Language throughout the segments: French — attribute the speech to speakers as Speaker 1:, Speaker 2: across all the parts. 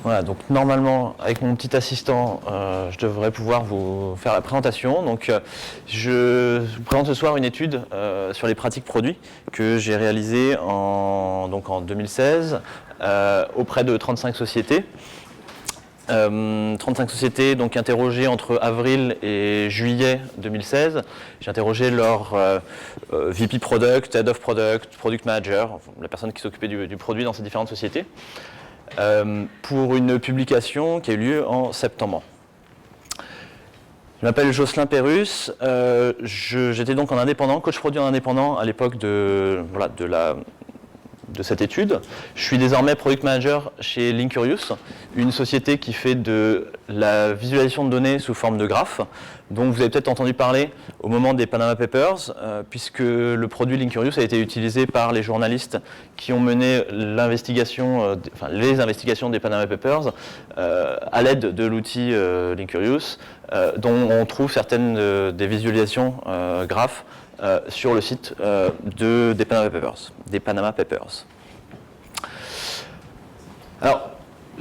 Speaker 1: Voilà, donc normalement, avec mon petit assistant, je devrais pouvoir vous faire la présentation. Donc, je vous présente ce soir une étude sur les pratiques produits que j'ai réalisée en 2016 auprès de 35 sociétés. 35 sociétés donc interrogées entre avril et juillet 2016. J'ai interrogé leur VP Product, Head of Product, Product Manager, la personne qui s'occupait du produit dans ces différentes sociétés. Pour une publication qui a eu lieu en septembre. Je m'appelle Jocelyn Perrus, j'étais donc en indépendant, coach produit en indépendant à l'époque de cette étude. Je suis désormais Product Manager chez Linkurious, une société qui fait de la visualisation de données sous forme de graphes, dont vous avez peut-être entendu parler au moment des Panama Papers, puisque le produit Linkurious a été utilisé par les journalistes qui ont mené l'investigation, les investigations des Panama Papers à l'aide de l'outil Linkurious, dont on trouve certaines des visualisations graphes sur le site des Panama Papers. Alors,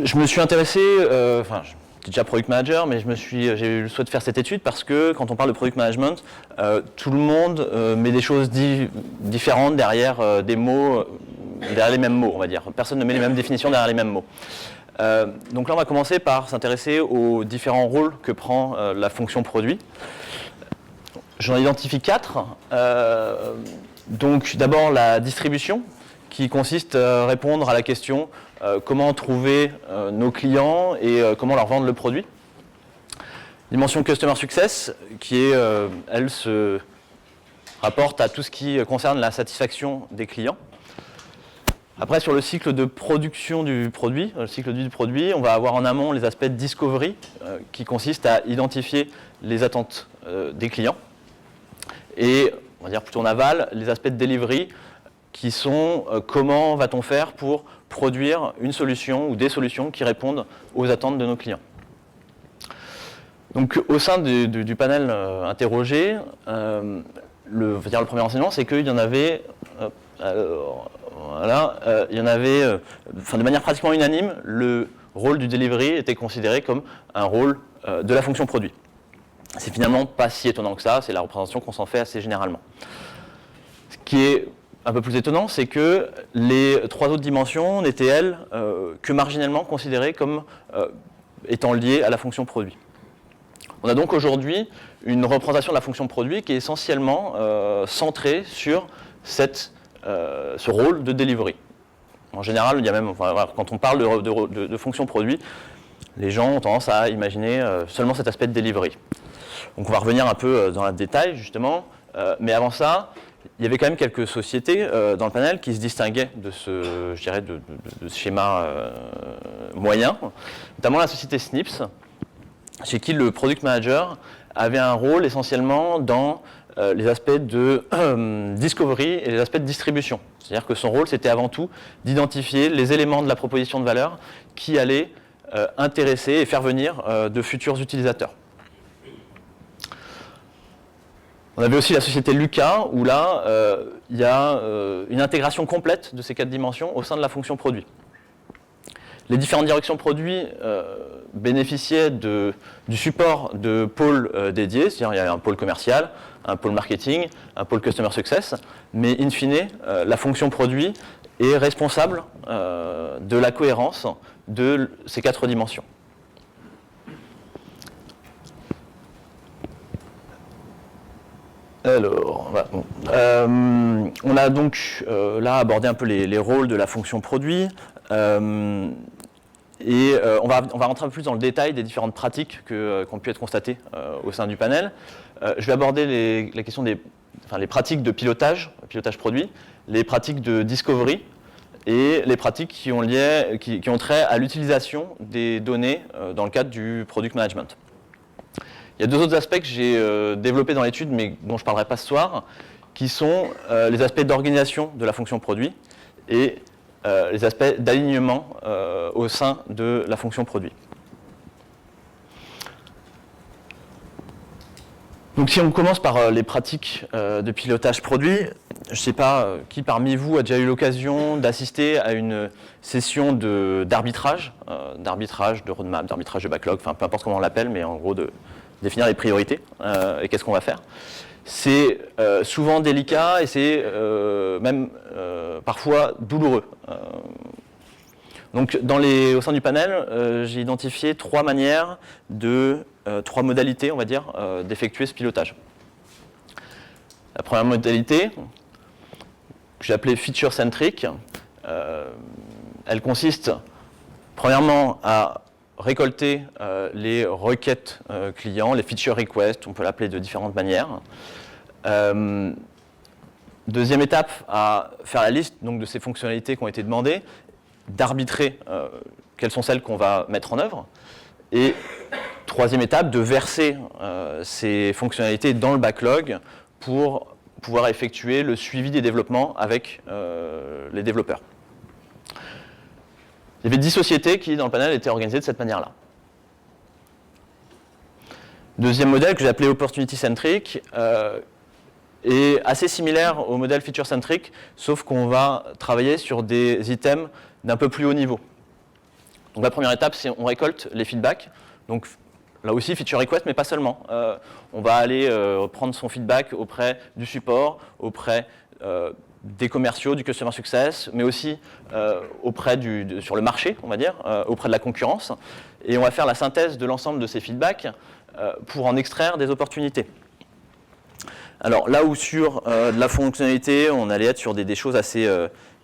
Speaker 1: je me suis intéressé, j'étais déjà Product Manager, mais j'ai eu le souhait de faire cette étude parce que quand on parle de Product Management, tout le monde met des choses différentes derrière des mots, derrière les mêmes mots, on va dire. Personne ne met les mêmes définitions derrière les mêmes mots. Donc là, on va commencer par s'intéresser aux différents rôles que prend la fonction produit. J'en identifie 4. Donc d'abord la distribution, qui consiste à répondre à la question comment trouver nos clients et comment leur vendre le produit. Dimension Customer Success, qui est, elle se rapporte à tout ce qui concerne la satisfaction des clients. Après, sur le cycle de production du produit, on va avoir en amont les aspects de discovery, qui consistent à identifier les attentes des clients. Et, on va dire plutôt en aval, les aspects de delivery, qui sont comment va-t-on faire pour produire une solution ou des solutions qui répondent aux attentes de nos clients. Donc, au sein du panel interrogé, le premier enseignement, c'est qu'il y en avait, de manière pratiquement unanime, le rôle du delivery était considéré comme un rôle de la fonction produit. C'est finalement pas si étonnant que ça, c'est la représentation qu'on s'en fait assez généralement. Ce qui est un peu plus étonnant, c'est que les 3 autres dimensions n'étaient, elles, que marginalement considérées comme étant liées à la fonction produit. On a donc aujourd'hui une représentation de la fonction produit qui est essentiellement centrée sur ce rôle de delivery. En général, il y a même, quand on parle de fonction produit, les gens ont tendance à imaginer seulement cet aspect de delivery. Donc on va revenir un peu dans le détail justement, mais avant ça, il y avait quand même quelques sociétés dans le panel qui se distinguaient de ce schéma moyen, notamment la société Snips, chez qui le Product Manager avait un rôle essentiellement dans les aspects de discovery et les aspects de distribution. C'est-à-dire que son rôle, c'était avant tout d'identifier les éléments de la proposition de valeur qui allaient intéresser et faire venir de futurs utilisateurs. On avait aussi la société Luca, où là, il y a une intégration complète de ces 4 dimensions au sein de la fonction produit. Les différentes directions produits bénéficiaient du support de pôles dédiés, c'est-à-dire il y a un pôle commercial, un pôle marketing, un pôle customer success, mais in fine, la fonction produit est responsable de la cohérence de ces 4 dimensions. Alors, voilà. On a donc là abordé un peu les rôles de la fonction produit et on va rentrer un peu plus dans le détail des différentes pratiques qui ont pu être constatées au sein du panel. Je vais aborder la question les pratiques de pilotage produit, les pratiques de discovery et les pratiques qui ont trait à l'utilisation des données dans le cadre du product management. Il y a 2 autres aspects que j'ai développés dans l'étude, mais dont je ne parlerai pas ce soir, qui sont les aspects d'organisation de la fonction produit et les aspects d'alignement au sein de la fonction produit. Donc si on commence par les pratiques de pilotage produit, je ne sais pas qui parmi vous a déjà eu l'occasion d'assister à une session d'arbitrage d'arbitrage de roadmap, d'arbitrage de backlog, enfin peu importe comment on l'appelle, mais en gros de définir les priorités et qu'est-ce qu'on va faire. C'est souvent délicat et c'est même parfois douloureux. Donc au sein du panel, j'ai identifié trois manières trois modalités, on va dire, d'effectuer ce pilotage. La première modalité, que j'ai appelée feature-centric, elle consiste premièrement à récolter les requêtes clients, les feature requests, on peut l'appeler de différentes manières. Deuxième étape, à faire la liste donc, de ces fonctionnalités qui ont été demandées, d'arbitrer quelles sont celles qu'on va mettre en œuvre. Et troisième étape, de verser ces fonctionnalités dans le backlog pour pouvoir effectuer le suivi des développements avec les développeurs. Il y avait 10 sociétés qui, dans le panel, étaient organisées de cette manière-là. Deuxième modèle, que j'ai appelé Opportunity Centric, est assez similaire au modèle Feature Centric, sauf qu'on va travailler sur des items d'un peu plus haut niveau. Donc la première étape, c'est on récolte les feedbacks. Donc là aussi, feature request, mais pas seulement. On va aller prendre son feedback auprès du support, auprès des commerciaux, du customer success, mais aussi sur le marché, on va dire, auprès de la concurrence. Et on va faire la synthèse de l'ensemble de ces feedbacks pour en extraire des opportunités. Alors là où sur de la fonctionnalité, on allait être sur des choses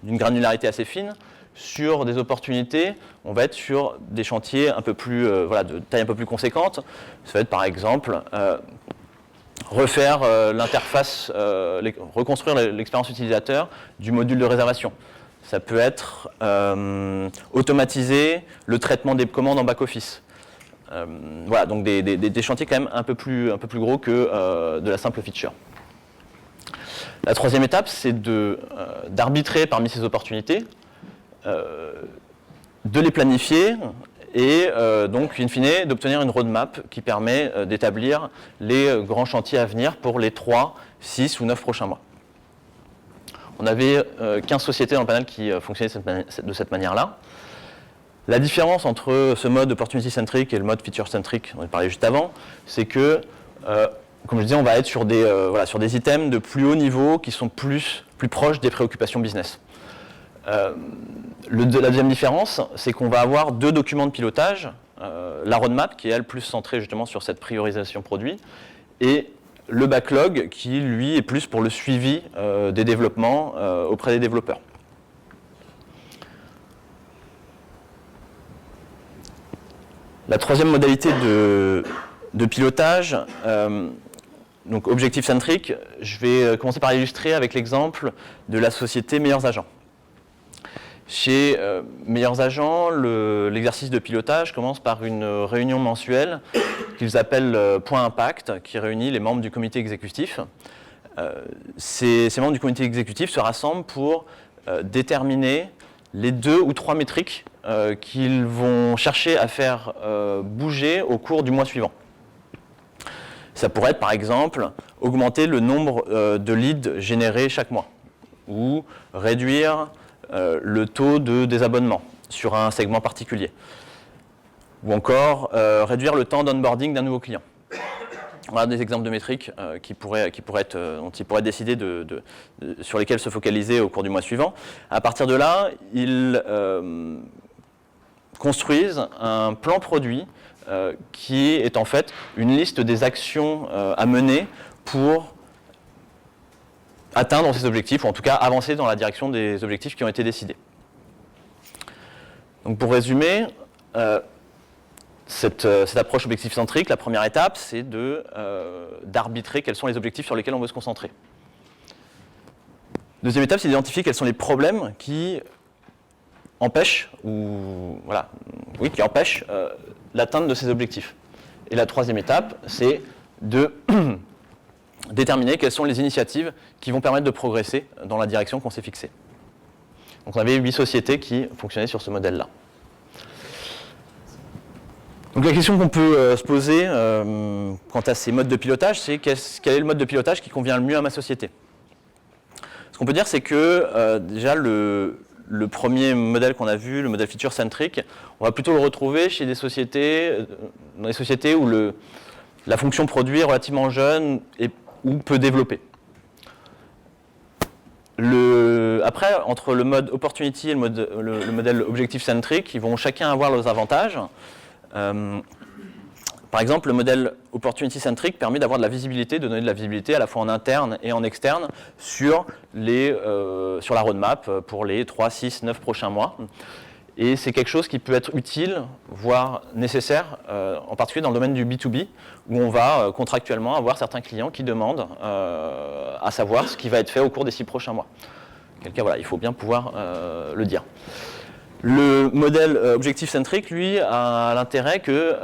Speaker 1: d'une granularité assez fine, sur des opportunités, on va être sur des chantiers un peu plus, de taille un peu plus conséquente. Ça va être par exemple refaire l'interface, reconstruire l'expérience utilisateur du module de réservation. Ça peut être automatiser le traitement des commandes en back-office. Voilà, donc des chantiers quand même un peu plus gros que de la simple feature. La troisième étape, c'est d'arbitrer parmi ces opportunités, de les planifier et donc, in fine, d'obtenir une roadmap qui permet d'établir les grands chantiers à venir pour les 3, 6 ou 9 prochains mois. On avait 15 sociétés dans le panel qui fonctionnaient de cette manière-là. La différence entre ce mode opportunity-centric et le mode feature-centric, on en parlait juste avant, c'est que, comme je disais, on va être sur des items de plus haut niveau qui sont plus proches des préoccupations business. La deuxième différence, c'est qu'on va avoir deux documents de pilotage, la roadmap qui est elle plus centrée justement sur cette priorisation produit, et le backlog qui lui est plus pour le suivi des développements auprès des développeurs. La troisième modalité de pilotage, donc objectif centrique, je vais commencer par illustrer avec l'exemple de la société Meilleurs Agents. Chez Meilleurs Agents, l'exercice de pilotage commence par une réunion mensuelle qu'ils appellent Point Impact, qui réunit les membres du comité exécutif. Ces membres du comité exécutif se rassemblent pour déterminer les 2 ou 3 métriques qu'ils vont chercher à faire bouger au cours du mois suivant. Ça pourrait être par exemple augmenter le nombre de leads générés chaque mois ou réduire le taux de désabonnement sur un segment particulier ou encore réduire le temps d'onboarding d'un nouveau client. Voilà des exemples de métriques dont ils pourraient décider sur lesquelles se focaliser au cours du mois suivant. À partir de là, ils construisent un plan produit qui est en fait une liste des actions à mener pour atteindre ces objectifs, ou en tout cas avancer dans la direction des objectifs qui ont été décidés. Donc pour résumer, cette approche objectif-centrique, la première étape, c'est d'arbitrer quels sont les objectifs sur lesquels on veut se concentrer. Deuxième étape, c'est d'identifier quels sont les problèmes qui empêchent, qui empêchent l'atteinte de ces objectifs. Et la troisième étape, c'est de déterminer quelles sont les initiatives qui vont permettre de progresser dans la direction qu'on s'est fixée. Donc on avait 8 sociétés qui fonctionnaient sur ce modèle-là. Donc la question qu'on peut se poser quant à ces modes de pilotage, c'est quel est le mode de pilotage qui convient le mieux à ma société. Ce qu'on peut dire, c'est que déjà le le premier modèle qu'on a vu, le modèle feature-centric, on va plutôt le retrouver chez des sociétés, dans des sociétés où la fonction produit est relativement jeune ou peu développée. Après, entre le mode opportunity et le modèle objective-centric, ils vont chacun avoir leurs avantages. Par exemple, le modèle opportunity-centric permet d'avoir de la visibilité, de donner de la visibilité à la fois en interne et en externe sur la roadmap pour les 3, 6, 9 prochains mois. Et c'est quelque chose qui peut être utile, voire nécessaire, en particulier dans le domaine du B2B, où on va contractuellement avoir certains clients qui demandent à savoir ce qui va être fait au cours des 6 prochains mois. Quel cas, voilà, il faut bien pouvoir le dire. Le modèle objective-centric, lui, a l'intérêt que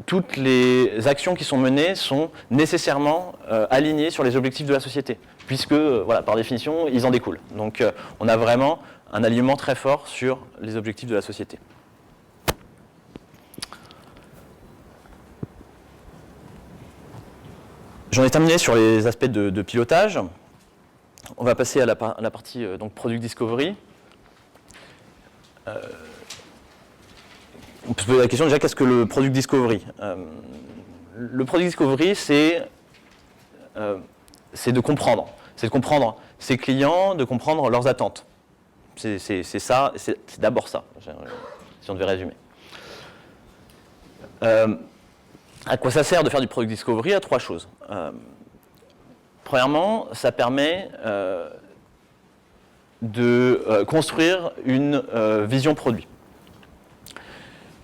Speaker 1: toutes les actions qui sont menées sont nécessairement alignées sur les objectifs de la société, puisque, voilà, par définition, ils en découlent. Donc, on a vraiment un alignement très fort sur les objectifs de la société. J'en ai terminé sur les aspects de pilotage. On va passer à la partie donc Product Discovery. On peut se poser la question déjà, qu'est-ce que le Product Discovery? Le Product Discovery, c'est de comprendre. C'est de comprendre ses clients, de comprendre leurs attentes. C'est ça, c'est d'abord ça, si on devait résumer. À quoi ça sert de faire du Product Discovery? À 3 choses. Premièrement, ça permet de construire une vision produit.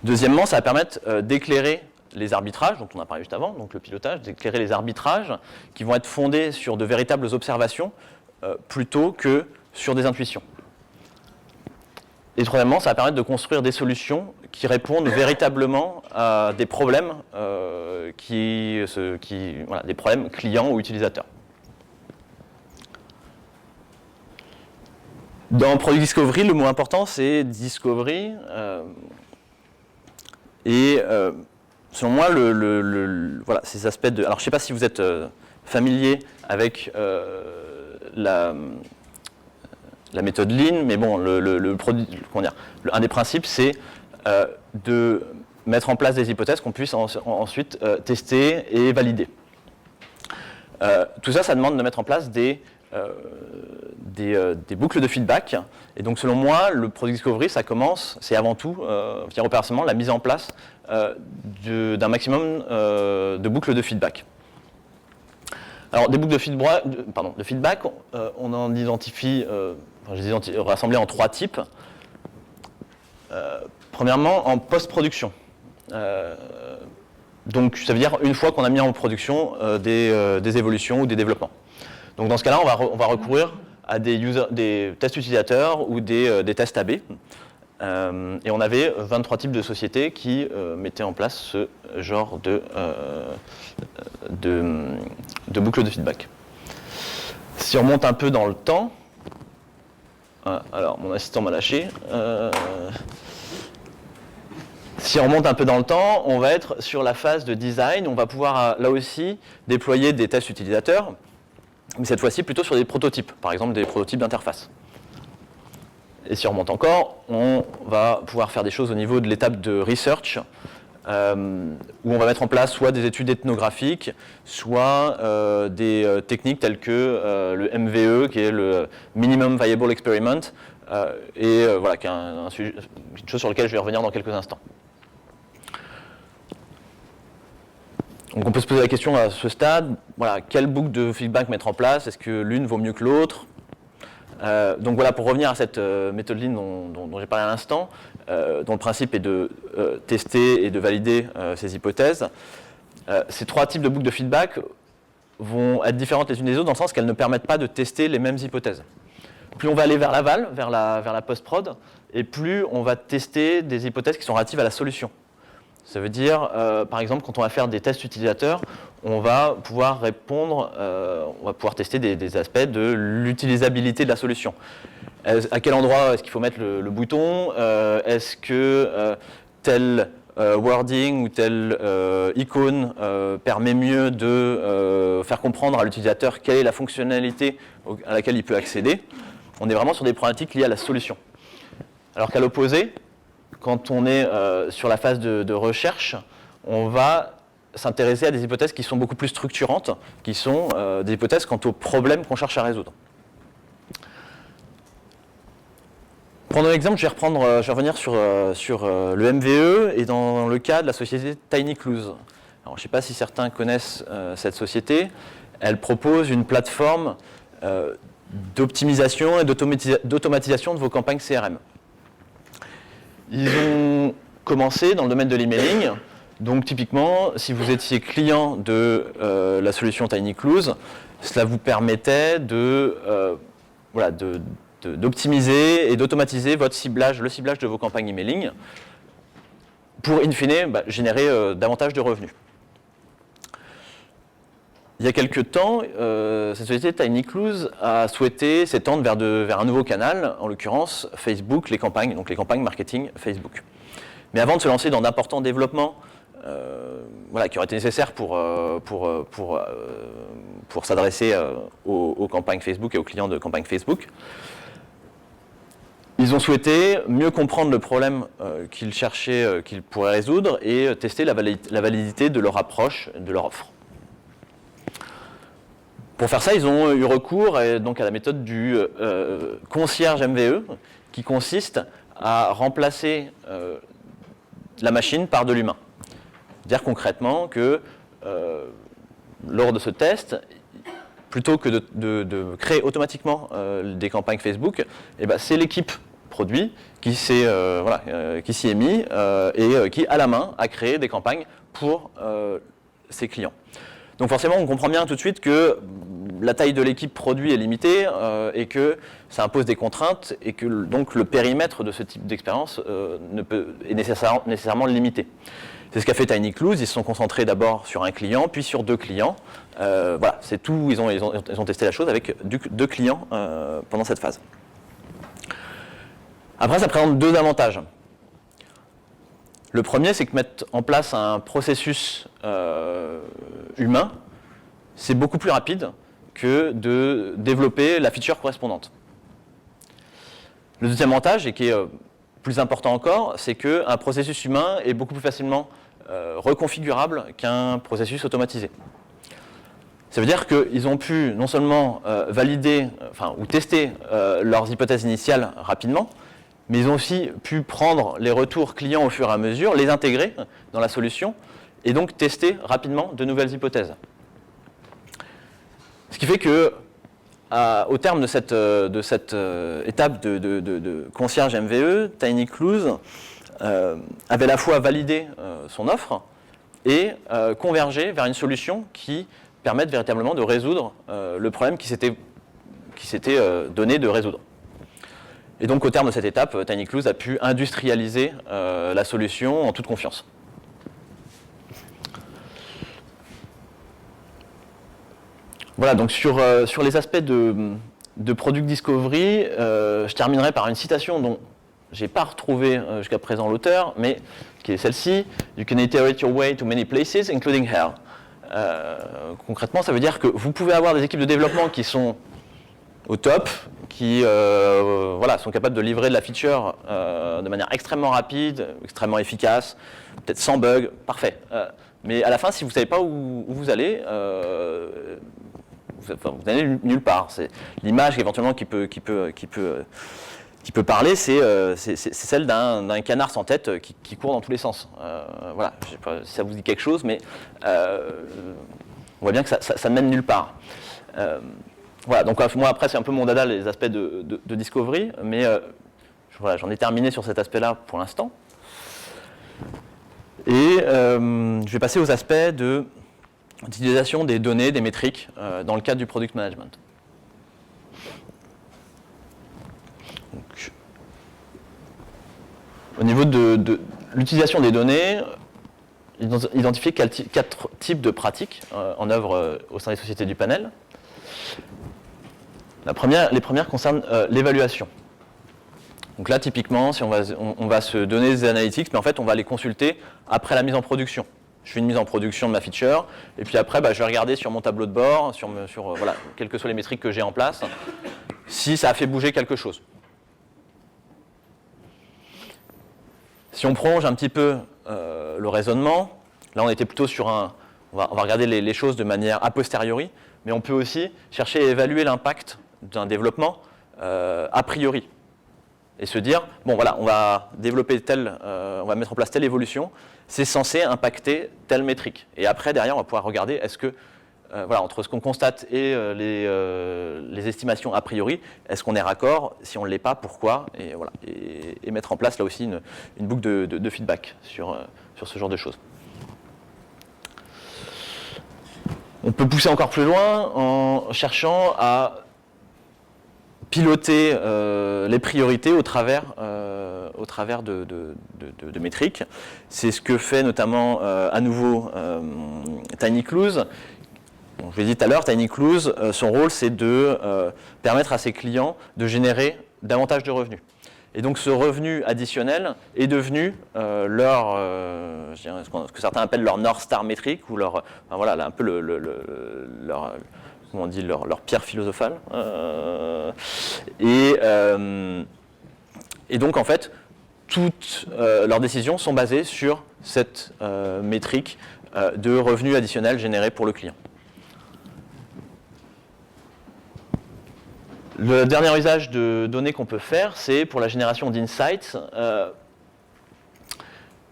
Speaker 1: Deuxièmement, ça va permettre d'éclairer les arbitrages, dont on a parlé juste avant, donc le pilotage, d'éclairer les arbitrages qui vont être fondés sur de véritables observations plutôt que sur des intuitions. Et troisièmement, ça va permettre de construire des solutions qui répondent véritablement à des problèmes, des problèmes clients ou utilisateurs. Dans Product Discovery, le mot important, c'est Discovery. Selon moi, voilà, ces aspects de... Alors, je ne sais pas si vous êtes familier avec la méthode Lean, mais bon, un des principes, c'est de mettre en place des hypothèses qu'on puisse ensuite tester et valider. Tout ça, ça demande de mettre en place des boucles de feedback. Et donc, selon moi, le Product Discovery, c'est avant tout, opérationnellement, la mise en place d'un maximum de boucles de feedback. Alors, des boucles de feedback, on en identifie, je les ai rassemblées en 3 types. Premièrement, en post-production. Donc, ça veut dire une fois qu'on a mis en production des évolutions ou des développements. Donc, dans ce cas-là, on va recourir à des tests utilisateurs ou des tests AB. Et on avait 23 types de sociétés qui mettaient en place ce genre de boucle de feedback. Si on remonte un peu dans le temps, alors mon assistant m'a lâché. Si on remonte un peu dans le temps, on va être sur la phase de design. On va pouvoir là aussi déployer des tests utilisateurs, mais cette fois-ci plutôt sur des prototypes, par exemple des prototypes d'interface. Et si on remonte encore, on va pouvoir faire des choses au niveau de l'étape de research, où on va mettre en place soit des études ethnographiques, soit des techniques telles que le MVE, qui est le Minimum Viable Experiment, voilà, qui est une chose sur laquelle je vais revenir dans quelques instants. Donc on peut se poser la question à ce stade, voilà, quelle boucle de feedback mettre en place? Est-ce que l'une vaut mieux que l'autre? Donc voilà, pour revenir à cette méthode Lean dont j'ai parlé à l'instant, dont le principe est de tester et de valider ces hypothèses, ces 3 types de boucles de feedback vont être différentes les unes des autres dans le sens qu'elles ne permettent pas de tester les mêmes hypothèses. Plus on va aller vers l'aval, vers la post-prod, et plus on va tester des hypothèses qui sont relatives à la solution. Ça veut dire, par exemple, quand on va faire des tests utilisateurs, on va pouvoir répondre, on va pouvoir tester des aspects de l'utilisabilité de la solution. À quel endroit est-ce qu'il faut mettre le bouton? Est-ce que tel wording ou telle icône permet mieux de faire comprendre à l'utilisateur quelle est la fonctionnalité à laquelle il peut accéder? On est vraiment sur des problématiques liées à la solution. Alors qu'à l'opposé, quand on est sur la phase de recherche, on va s'intéresser à des hypothèses qui sont beaucoup plus structurantes, qui sont des hypothèses quant aux problèmes qu'on cherche à résoudre. Prenons l'exemple, je vais revenir sur le MVE et dans le cas de la société TinyClues. Alors, je ne sais pas si certains connaissent cette société. Elle propose une plateforme d'optimisation et d'automatisation de vos campagnes CRM. Ils ont commencé dans le domaine de l'emailing. Donc typiquement, si vous étiez client de la solution TinyClues, cela vous permettait d'optimiser et d'automatiser le ciblage de vos campagnes emailing pour, in fine, générer davantage de revenus. Il y a quelques temps, cette société TinyClues a souhaité s'étendre vers un nouveau canal, en l'occurrence Facebook, les campagnes marketing Facebook. Mais avant de se lancer dans d'importants développements qui auraient été nécessaires pour s'adresser aux campagnes Facebook et aux clients de campagnes Facebook, ils ont souhaité mieux comprendre le problème qu'ils pourraient résoudre et tester la validité de leur approche, de leur offre. Pour faire ça, ils ont eu recours à la méthode du concierge MVE, qui consiste à remplacer la machine par de l'humain. C'est-à-dire concrètement que lors de ce test, plutôt que de créer automatiquement des campagnes Facebook, c'est l'équipe produit qui s'y est mis et qui, à la main, a créé des campagnes pour ses clients. Donc forcément, on comprend bien tout de suite que la taille de l'équipe produit est limitée et que ça impose des contraintes et que donc le périmètre de ce type d'expérience est nécessairement limité. C'est ce qu'a fait TinyClues. Ils se sont concentrés d'abord sur un client, puis sur 2 clients. C'est tout. Ils ont testé la chose avec 2 clients pendant cette phase. Après, ça présente 2 avantages. Le premier, c'est que mettre en place un processus humain, c'est beaucoup plus rapide que de développer la feature correspondante. Le deuxième avantage, et qui est plus important encore, c'est qu'un processus humain est beaucoup plus facilement reconfigurable qu'un processus automatisé. Ça veut dire qu'ils ont pu non seulement valider ou tester leurs hypothèses initiales rapidement, mais ils ont aussi pu prendre les retours clients au fur et à mesure, les intégrer dans la solution et donc tester rapidement de nouvelles hypothèses. Ce qui fait que, au terme de cette étape de concierge MVE, TinyClues avait à la fois validé son offre et convergé vers une solution qui permette véritablement de résoudre le problème qui s'était donné de résoudre. Et donc, au terme de cette étape, TinyClues a pu industrialiser la solution en toute confiance. Voilà, donc sur les aspects de Product Discovery, je terminerai par une citation dont je n'ai pas retrouvé jusqu'à présent l'auteur, mais qui est celle-ci. « You can iterate your way to many places, including hell ». Concrètement, ça veut dire que vous pouvez avoir des équipes de développement qui sont au top, qui sont capables de livrer de la feature de manière extrêmement rapide, extrêmement efficace, peut-être sans bug, parfait. Mais à la fin, si vous ne savez pas où vous allez, vous n'allez nulle part. C'est l'image éventuellement qui peut parler, c'est celle d'un canard sans tête qui court dans tous les sens. Voilà, je sais pas si ça vous dit quelque chose, mais on voit bien que ça ne mène nulle part. Voilà, donc moi après c'est un peu mon dada les aspects de discovery, mais j'en ai terminé sur cet aspect-là pour l'instant. Et je vais passer aux aspects d'utilisation des données, des métriques dans le cadre du product management. Donc, au niveau de l'utilisation des données, identifier 4 types de pratiques en œuvre au sein des sociétés du panel. Les premières concernent l'évaluation. Donc là, typiquement, si on va se donner des analytics, mais en fait, on va les consulter après la mise en production. Je fais une mise en production de ma feature, et puis après, je vais regarder sur mon tableau de bord, quelles que soient les métriques que j'ai en place, si ça a fait bouger quelque chose. Si on prolonge un petit peu le raisonnement, là on était plutôt sur un... On va regarder les choses de manière a posteriori, mais on peut aussi chercher à évaluer l'impact d'un développement a priori. Et se dire, bon voilà, on va développer on va mettre en place telle évolution, c'est censé impacter telle métrique. Et après, derrière, on va pouvoir regarder, est-ce que, voilà, entre ce qu'on constate et les estimations a priori, est-ce qu'on est raccord? Si on ne l'est pas, pourquoi? Et, voilà, et mettre en place là aussi une boucle de feedback sur ce genre de choses. On peut pousser encore plus loin en cherchant à piloter les priorités au travers de métriques. C'est ce que fait notamment à nouveau TinyClues. Bon, je l'ai dit tout à l'heure, TinyClues, son rôle c'est de permettre à ses clients de générer davantage de revenus. Et donc ce revenu additionnel est devenu je dirais, ce que certains appellent leur North Star métrique, ou leur, enfin, voilà, là, un peu leur comment on dit, leur pierre philosophale. Et donc, en fait, toutes leurs décisions sont basées sur cette métrique de revenus additionnels générés pour le client. Le dernier usage de données qu'on peut faire, c'est pour la génération d'insights.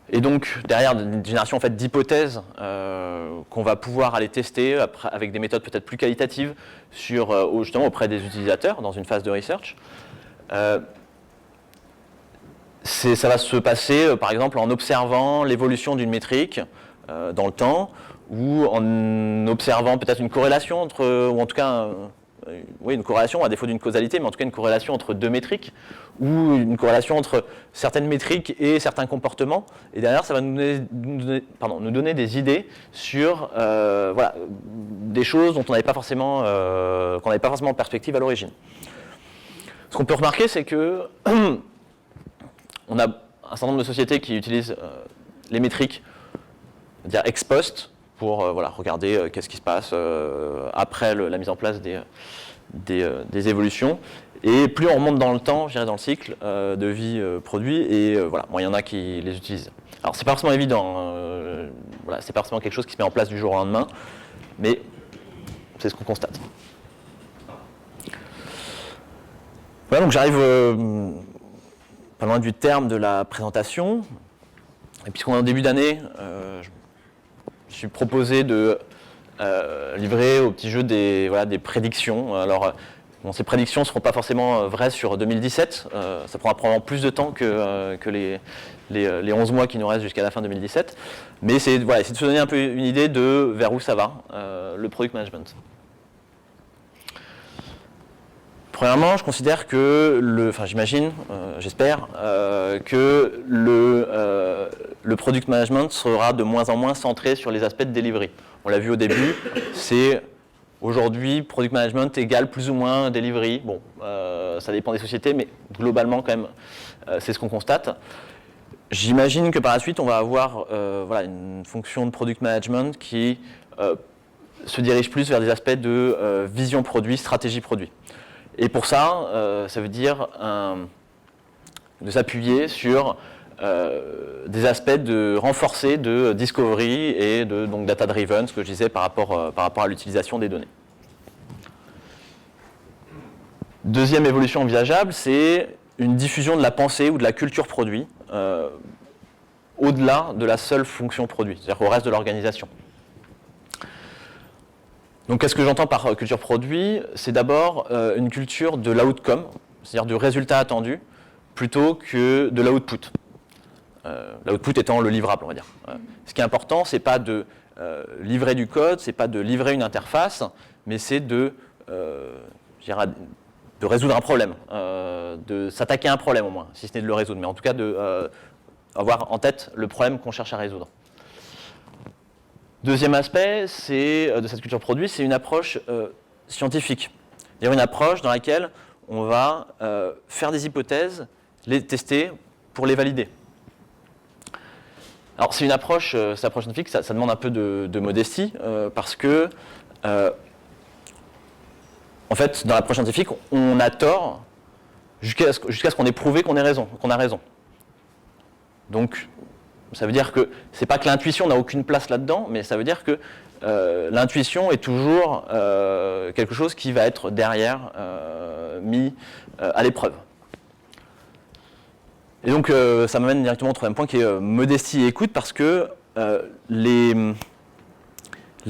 Speaker 1: Et donc, derrière une génération en fait, d'hypothèses qu'on va pouvoir aller tester avec des méthodes peut-être plus qualitatives justement auprès des utilisateurs dans une phase de research. Ça va se passer, par exemple, en observant l'évolution d'une métrique dans le temps, ou en observant peut-être une corrélation entre, ou en tout cas, oui, une corrélation, à défaut d'une causalité, mais en tout cas une corrélation entre deux métriques, ou une corrélation entre certaines métriques et certains comportements. Et derrière, ça va nous donner des idées sur voilà, des choses dont on n'avait pas forcément, qu'on n'avait pas forcément en perspective à l'origine. Ce qu'on peut remarquer, c'est que on a un certain nombre de sociétés qui utilisent les métriques, c'est-à-dire ex post, pour voilà, regarder qu'est-ce qui se passe après la mise en place des évolutions. Et plus on remonte dans le temps, je dirais dans le cycle de vie produit, et voilà, bon, il y en a qui les utilisent. Alors c'est pas forcément évident, voilà, c'est pas forcément quelque chose qui se met en place du jour au lendemain, mais c'est ce qu'on constate. Voilà, donc j'arrive pas loin du terme de la présentation. Et puisqu'on est en début d'année, je suis proposé de livrer au petit jeu des prédictions. Alors, bon, ces prédictions ne seront pas forcément vraies sur 2017. Ça prendra probablement plus de temps que les 11 mois qui nous restent jusqu'à la fin 2017. Mais c'est de se donner un peu une idée de vers où ça va, le product management. Premièrement, je considère que, j'imagine, j'espère, que le product management sera de moins en moins centré sur les aspects de delivery. On l'a vu au début, c'est aujourd'hui product management égale plus ou moins delivery. Bon, ça dépend des sociétés, mais globalement quand même, c'est ce qu'on constate. J'imagine que par la suite, on va avoir une fonction de product management qui se dirige plus vers des aspects de vision produit, stratégie produit. Et pour ça, ça veut dire de s'appuyer sur des aspects de renforcer de discovery et de donc data-driven, ce que je disais par rapport à l'utilisation des données. Deuxième évolution envisageable, c'est une diffusion de la pensée ou de la culture produit au-delà de la seule fonction produit, c'est-à-dire au reste de l'organisation. Donc, qu'est-ce que j'entends par culture produit? C'est d'abord une culture de l'outcome, c'est-à-dire du résultat attendu, plutôt que de l'output. L'output étant le livrable, on va dire. Ce qui est important, c'est pas de livrer du code, c'est pas de livrer une interface, mais c'est de résoudre un problème, de s'attaquer à un problème au moins, si ce n'est de le résoudre, mais en tout cas de avoir en tête le problème qu'on cherche à résoudre. Deuxième aspect de cette culture produit, c'est une approche scientifique. C'est-à-dire une approche dans laquelle on va faire des hypothèses, les tester pour les valider. Alors c'est une approche scientifique, ça demande un peu de modestie, parce que en fait, dans l'approche scientifique, on a tort jusqu'à ce qu'on ait prouvé qu'on a raison. Donc, ça veut dire que c'est pas que l'intuition n'a aucune place là-dedans, mais ça veut dire que l'intuition est toujours quelque chose qui va être derrière mis à l'épreuve. Et donc, ça m'amène directement au troisième point qui est modestie et écoute, parce que les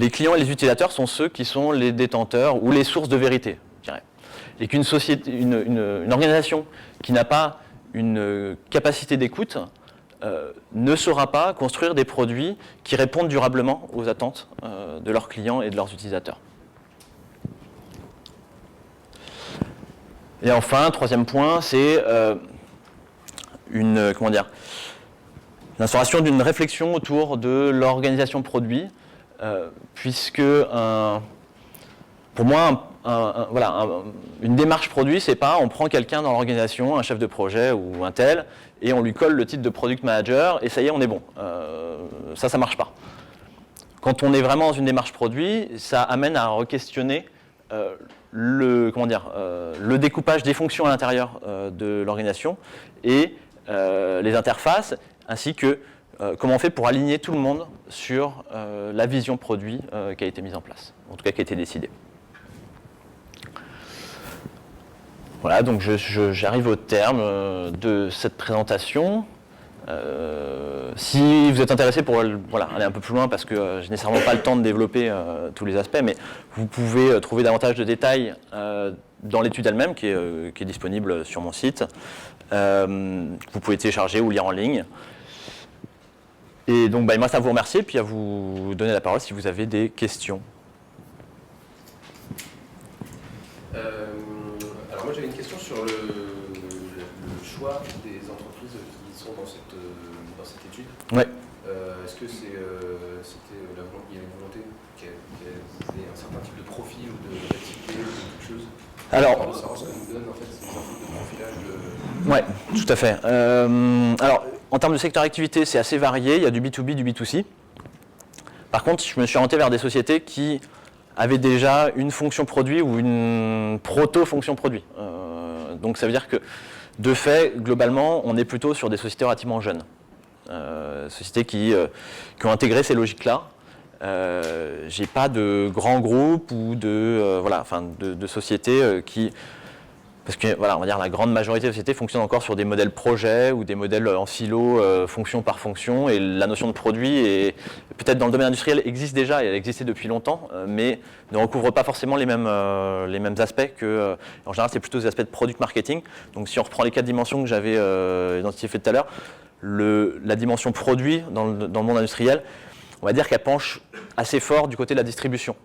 Speaker 1: clients et les utilisateurs sont ceux qui sont les détenteurs ou les sources de vérité, je dirais. Et qu'une société, une organisation qui n'a pas une capacité d'écoute ne saura pas construire des produits qui répondent durablement aux attentes de leurs clients et de leurs utilisateurs. Et enfin, troisième point, c'est l'instauration d'une réflexion autour de l'organisation produit, puisque pour moi, une démarche produit, c'est pas on prend quelqu'un dans l'organisation, un chef de projet ou un tel, et on lui colle le titre de product manager, et ça y est, on est bon. Ça marche pas. Quand on est vraiment dans une démarche produit, ça amène à re-questionner le découpage des fonctions à l'intérieur de l'organisation et les interfaces, ainsi que comment on fait pour aligner tout le monde sur la vision produit qui a été mise en place, en tout cas qui a été décidée. Voilà, donc j'arrive au terme de cette présentation. Si vous êtes intéressé pour aller un peu plus loin, parce que je n'ai nécessairement pas le temps de développer tous les aspects, mais vous pouvez trouver davantage de détails dans l'étude elle-même qui est disponible sur mon site. Vous pouvez télécharger ou lire en ligne. Et donc il me reste à vous remercier et puis à vous donner la parole si vous avez des questions.
Speaker 2: Alors moi j'avais une question sur le choix des entreprises qui sont dans cette étude.
Speaker 1: Ouais.
Speaker 2: Est-ce que il y a une volonté qu'il y ait un certain type de profil ou d'activité ou quelque chose?
Speaker 1: Alors,
Speaker 2: ça nous donne en fait ces infos de profilage de...
Speaker 1: Ouais, tout à fait. Alors, en termes de secteur d'activité, c'est assez varié. Il y a du B2B, du B2C. Par contre, je me suis orienté vers des sociétés qui avaient déjà une fonction produit ou une proto-fonction produit. Donc ça veut dire que, de fait, globalement, on est plutôt sur des sociétés relativement jeunes. Sociétés qui ont intégré ces logiques-là. J'ai pas de grands groupes ou de sociétés qui... Parce que on va dire la grande majorité des sociétés fonctionnent encore sur des modèles projets ou des modèles en silo, fonction par fonction, et la notion de produit, peut-être dans le domaine industriel, existe déjà, et elle existait depuis longtemps, mais ne recouvre pas forcément les mêmes aspects que... en général, c'est plutôt des aspects de product marketing. Donc si on reprend les 4 dimensions que j'avais identifiées tout à l'heure, la dimension produit dans le monde industriel, on va dire qu'elle penche assez fort du côté de la distribution.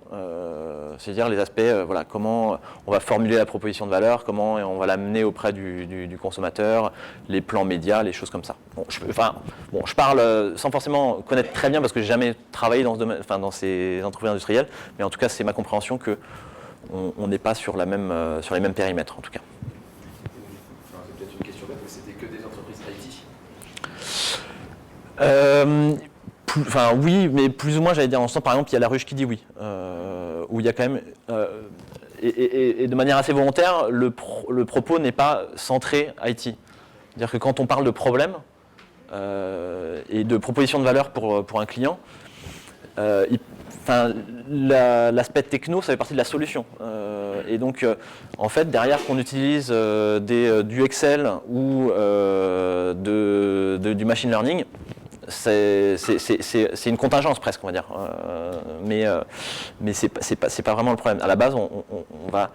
Speaker 1: C'est-à-dire les aspects, comment on va formuler la proposition de valeur, comment on va l'amener auprès du consommateur, les plans médias, les choses comme ça. Je parle sans forcément connaître très bien parce que j'ai jamais travaillé dans ce domaine, dans ces entreprises industrielles, mais en tout cas c'est ma compréhension que on n'est pas sur les mêmes périmètres en tout cas.
Speaker 2: C'est peut-être une question bête, mais c'était que des entreprises IT.
Speaker 1: Oui, mais plus ou moins, j'allais dire, en ce sens, par exemple, il y a La Ruche qui dit oui, où il y a quand même, et de manière assez volontaire, le propos n'est pas centré IT. C'est-à-dire que quand on parle de problème et de proposition de valeur pour un client, l'aspect techno, ça fait partie de la solution. Et donc, en fait, derrière qu'on utilise du Excel ou du machine learning, c'est une contingence presque, on va dire, mais c'est pas vraiment le problème. À la base, on va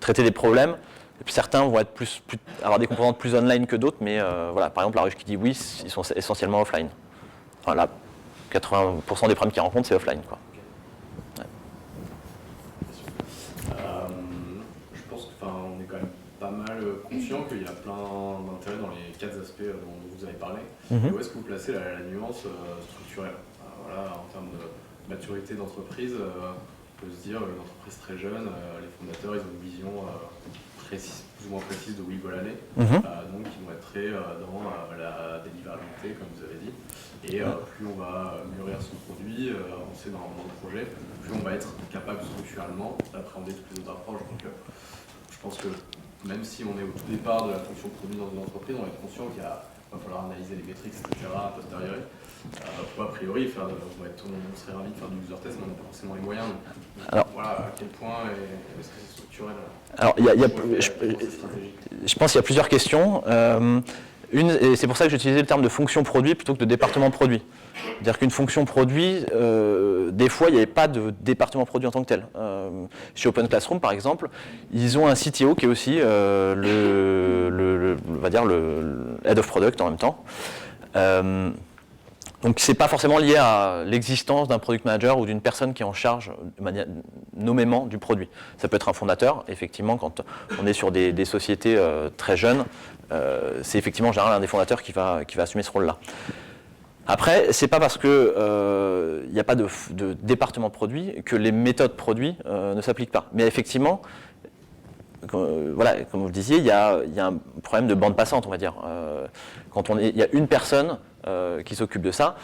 Speaker 1: traiter des problèmes, et puis certains vont être avoir des composantes plus online que d'autres, mais par exemple, La Ruche qui dit oui, ils sont essentiellement offline. Enfin, là, 80% des problèmes qu'ils rencontrent, c'est offline, quoi. Ouais.
Speaker 3: Je pense qu'on est quand même pas mal conscient qu'il y a plein d'intérêts dans les 4 aspects dont vous avez parlé. Où est-ce que vous placez la nuance structurelle? En termes de maturité d'entreprise, on peut se dire une entreprise très jeune, les fondateurs ils ont une vision précise, plus ou moins précise de où ils veulent aller, donc ils vont être très dans la délivrabilité comme vous avez dit, et plus on va mûrir son produit, avancer dans le projet, plus on va être capable structurellement d'appréhender toutes les autres approches. Donc je pense que même si on est au tout départ de la fonction produit dans une entreprise, on va être conscient qu'il y a va falloir analyser les métriques, etc. a posteriori. A priori, on serait ravi de faire du user test, mais on n'a pas forcément les moyens. Donc, voilà, à quel point est-ce que c'est structurel?
Speaker 1: Alors, je pense qu'il y a plusieurs questions. Et c'est pour ça que j'ai utilisé le terme de fonction produit plutôt que de département produit. C'est-à-dire qu'une fonction produit, des fois, il n'y avait pas de département produit en tant que tel. Chez Open Classroom, par exemple, ils ont un CTO qui est aussi on va dire le Head of Product en même temps. Donc c'est pas forcément lié à l'existence d'un product manager ou d'une personne qui est en charge nommément du produit. Ça peut être un fondateur, effectivement, quand on est sur des sociétés très jeunes, c'est effectivement en général un des fondateurs qui va assumer ce rôle-là. Après, c'est pas parce que il n'y a pas de département produit que les méthodes produits ne s'appliquent pas. Mais effectivement, voilà, comme vous le disiez, il y a un problème de bande passante, on va dire. Quand il y a une personne qui s'occupe de ça,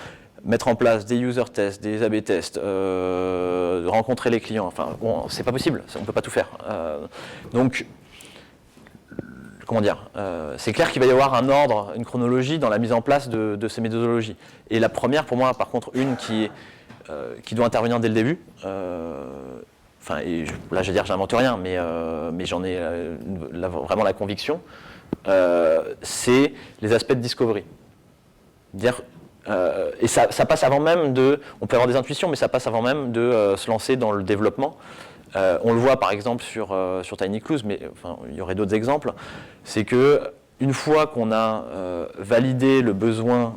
Speaker 1: mettre en place des user tests, des A/B tests, rencontrer les clients, enfin, bon, c'est pas possible, on ne peut pas tout faire. Donc, comment dire, c'est clair qu'il va y avoir un ordre, une chronologie dans la mise en place de ces méthodologies. Et la première, pour moi, par contre, une qui doit intervenir dès le début, là, je vais dire, j'invente rien, mais j'en ai vraiment la conviction, c'est les aspects de discovery. Et ça passe avant même on peut avoir des intuitions, mais ça passe avant même de se lancer dans le développement. On le voit par exemple sur TinyClues, mais enfin, il y aurait d'autres exemples. C'est que une fois qu'on a validé le besoin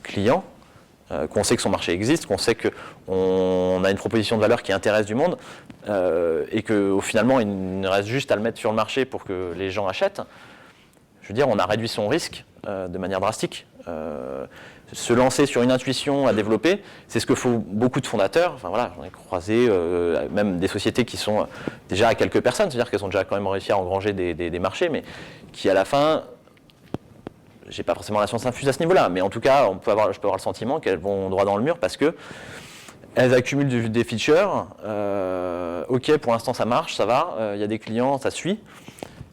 Speaker 1: client, qu'on sait que son marché existe, qu'on sait qu'on a une proposition de valeur qui intéresse du monde, et que finalement il ne reste juste à le mettre sur le marché pour que les gens achètent, je veux dire, on a réduit son risque de manière drastique. Se lancer sur une intuition à développer, c'est ce que font beaucoup de fondateurs. Enfin voilà, j'en ai croisé même des sociétés qui sont déjà à quelques personnes, c'est-à-dire qu'elles ont déjà quand même réussi à engranger des marchés, mais qui à la fin, j'ai pas forcément la science infuse à ce niveau-là, mais en tout cas, je peux avoir le sentiment qu'elles vont droit dans le mur parce que elles accumulent des features. Ok, pour l'instant ça marche, ça va, il y a des clients, ça suit.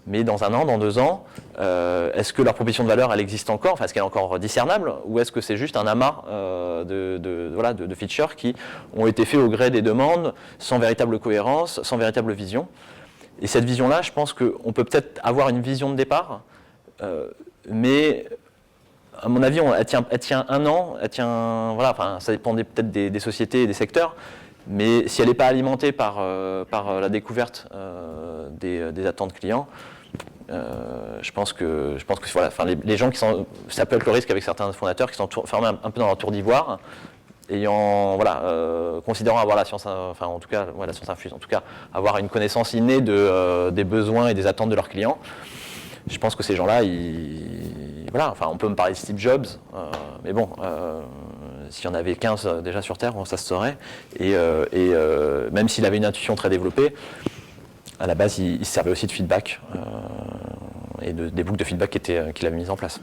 Speaker 1: Mais dans 1 an, dans 2 ans, est-ce que leur proposition de valeur, elle existe encore, enfin, est-ce qu'elle est encore discernable, ou est-ce que c'est juste un amas de features qui ont été faits au gré des demandes, sans véritable cohérence, sans véritable vision. Et cette vision-là, je pense qu'on peut peut-être avoir une vision de départ, mais à mon avis, elle tient 1 an, voilà, enfin, ça dépend peut-être des sociétés et des secteurs, mais si elle n'est pas alimentée par la découverte des attentes clients, je pense que voilà, enfin, les gens ça peut être le risque avec certains fondateurs qui sont fermés un peu dans leur tour d'ivoire, considérant avoir la science, enfin en tout cas la science infuse, en tout cas avoir une connaissance innée des besoins et des attentes de leurs clients. Je pense que ces gens-là, voilà, enfin on peut me parler de Steve Jobs, mais bon. S'il y en avait 15 déjà sur Terre, ça se saurait. Et même s'il avait une intuition très développée, à la base, il servait aussi de feedback et des boucles de feedback qu'il avait mises en place.